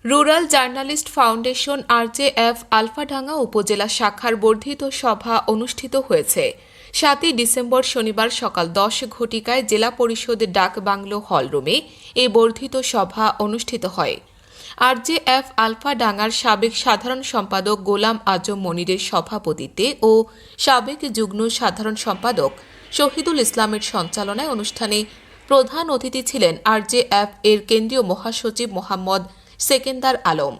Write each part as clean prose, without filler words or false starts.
Rural journalist foundation আরজেএফ Alfadanga উপজেলা শাখার বর্ধিত সভা অনুষ্ঠিত হয়েছে। 7 ডিসেম্বর শনিবার সকাল 10 ঘটিকায় জেলা পরিষদের ডাক বাংলো হলরুমে এই বর্ধিত সভা অনুষ্ঠিত হয়। আরজেএফ আলফাডাঙ্গার সাবেক সাধারণ সম্পাদক গোলাম আজম মনিরের সভাপতিত্বে ও সাবেক যুগ্ম সাধারণ সম্পাদক শহীদুল ইসলামের সঞ্চালনায় অনুষ্ঠানে প্রধান অতিথি ছিলেন আরজেএফ এর কেন্দ্রীয় মহাসচিব মোহাম্মদ সেকেন্দার আলম।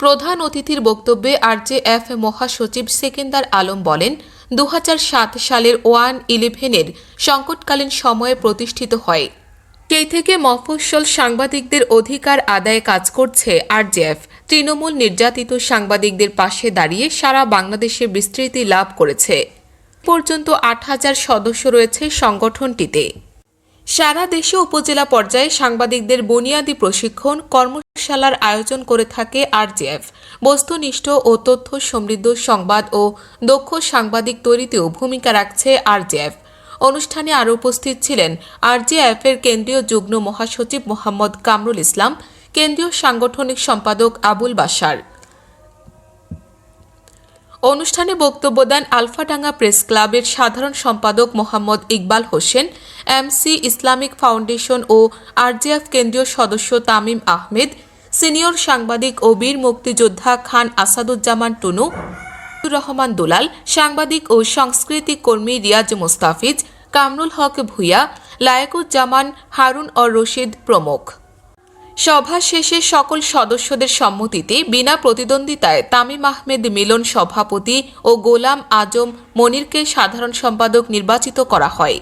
প্রধান অতিথির বক্তব্যে আরজেএফ মহাসচিব সেকেন্দার আলম বলেন, 2007 সালের 1/11-এর সংকটকালীন সময়ে প্রতিষ্ঠিত হয়। সেই থেকে মফস্বল সাংবাদিকদের অধিকার আদায়ে কাজ করছে আরজেএফ। তৃণমূল নির্যাতিত সাংবাদিকদের পাশে দাঁড়িয়ে সারা বাংলাদেশে বিস্তৃতি লাভ করেছে। পর্যন্ত 8,000 সদস্য রয়েছে সংগঠনটিতে। সারা দেশে উপজেলা পর্যায়ে সাংবাদিকদের বুনিয়াদী প্রশিক্ষণ কর্মশালার আয়োজন করে থাকে আরজেএফ। বস্তুনিষ্ঠ ও তথ্য সমৃদ্ধ সংবাদ ও দক্ষ সাংবাদিক তৈরিতেও ভূমিকা রাখছে আরজেএফ। অনুষ্ঠানে আরও উপস্থিত ছিলেন আরজেএফ এর কেন্দ্রীয় যুগ্ম মহাসচিব মোহাম্মদ কামরুল ইসলাম, কেন্দ্রীয় সাংগঠনিক সম্পাদক আবুল বাশার। অনুষ্ঠানে বক্তব্য দেন আলফাডাঙ্গা প্রেস ক্লাবের সাধারণ সম্পাদক Mohammad Iqbal Hossain, MC Islamic foundation ও আরজেএফ কেন্দ্রীয় সদস্য তামিম আহমেদ, সিনিয়র সাংবাদিক ও বীর মুক্তিযোদ্ধা খান আসাদুজ্জামান টুনু, রহমান দুলাল, সাংবাদিক ও সাংস্কৃতিক কর্মী রিয়াজ মোস্তাফিজ, কামরুল হক ভূঁইয়া, লায়েকুজ্জামান, হারুন অর রশিদ প্রমুখ। সভা শেষে সকল সদস্যদের সম্মতিতে বিনা প্রতিদ্বন্দ্বিতায় তামিম আহমেদ মিলন সভাপতি ও গোলাম আজম মনিরকে সাধারণ সম্পাদক নির্বাচিত করা হয়।